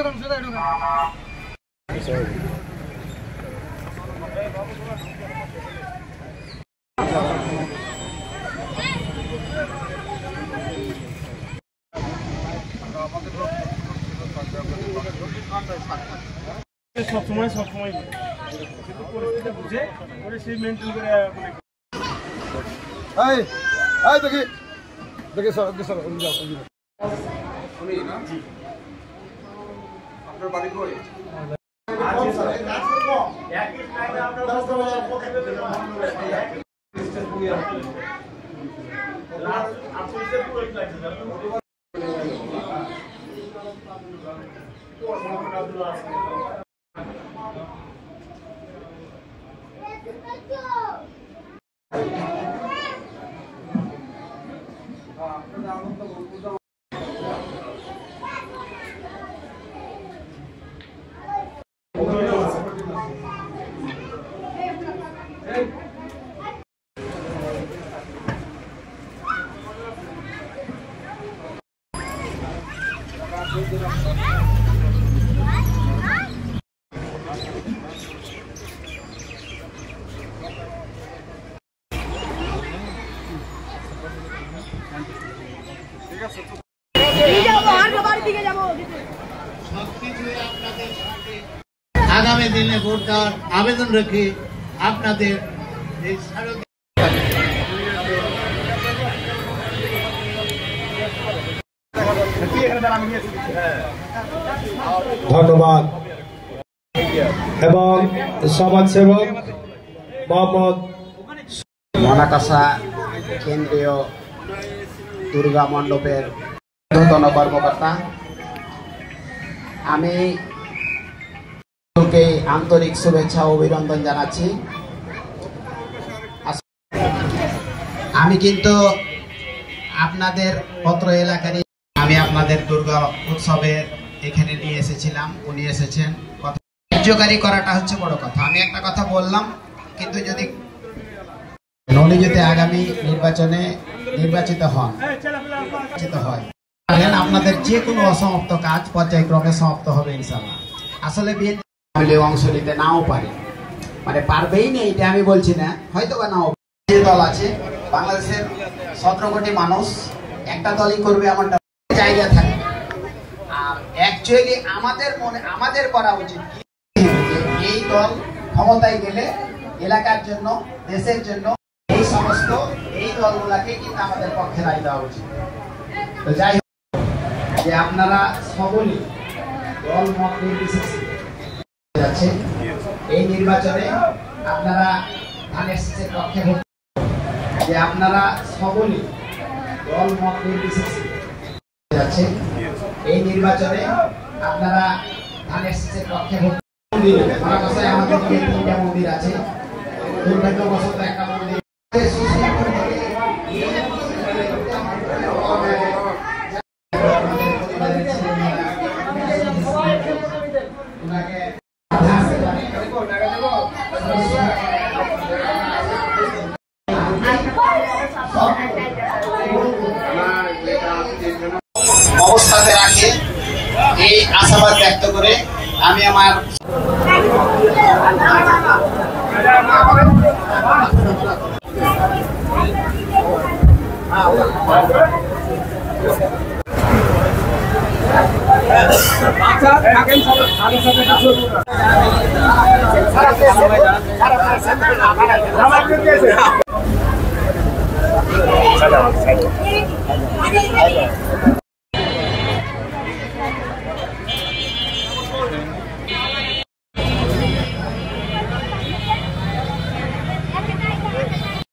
সব সময় কিন্তু পরিস্থিতি বুঝে ওরে সেই মেইনটেইন করে এই দেখি স্যার যাও উনি না জি আপনার বাড়ি কই একই টাইমে আমরা লাস্ট আপনি পুরো লাগছে আগামী দিনে ভোট দেওয়ার আবেদন রেখে আপনাদের ধন্যবাদ এবং সমাজসেবক মোহাম্মদ মনাকাশা কেন্দ্রীয় দুর্গা মণ্ডপের ঊর্ধ্বতন কর্মকর্তা আমি আন্তরিক শুভেচ্ছা ও অভিনন্দন জানাচ্ছি। আমি কিন্তু আপনাদের পত্র এলাকারই আমি আপনাদের দুর্গা উৎসবে এখানে নিয়ে এসেছিলাম, উনি এসেছেন। কার্যকারী করাটা হচ্ছে বড় কথা। আমি একটা কথা বললাম, কিন্তু যদি আগামী নির্বাচনে নির্বাচিত হয় আপনাদের যে কোনো অসমাপ্ত কাজ পর্যায়ক্রমে সমাপ্ত হবে ইনশাআল্লাহ। আসলে বিএনপি অংশ নিতে নাও পারে, মানে পারবেই না এটা আমি বলছি না, হয়তো বা নাও। যে দল আছে বাংলাদেশের 17 কোটি মানুষ একটা দলই করবে এমনটা জায়গা থাকে। আর অ্যাকচুয়ালি আমাদের করা উচিত এই দল ক্ষমতায় গেলে এলাকার জন্য, দেশের জন্য এই দলগুলাকে কিন্তু আমাদের পক্ষে রায় দেওয়া উচিত। তো যাই হোক, যে আপনারা সকলেই দল মত নির্বিশেষে যাচ্ছে এই নির্বাচনে আপনারা ধানের শীষের পক্ষে ভোট, যে আপনারা সকলেই দল মত নির্বিশেষে যাচ্ছে এই নির্বাচনে আপনারা ধানের শীষের পক্ষে ভোট। আমাদের 3টা মন্দির আছে, দুর্ভাগ্যবশত একটা মন্দির অবস্থাতে রাখে এই আশাবাদ ব্যক্ত করে আমি আমার আমার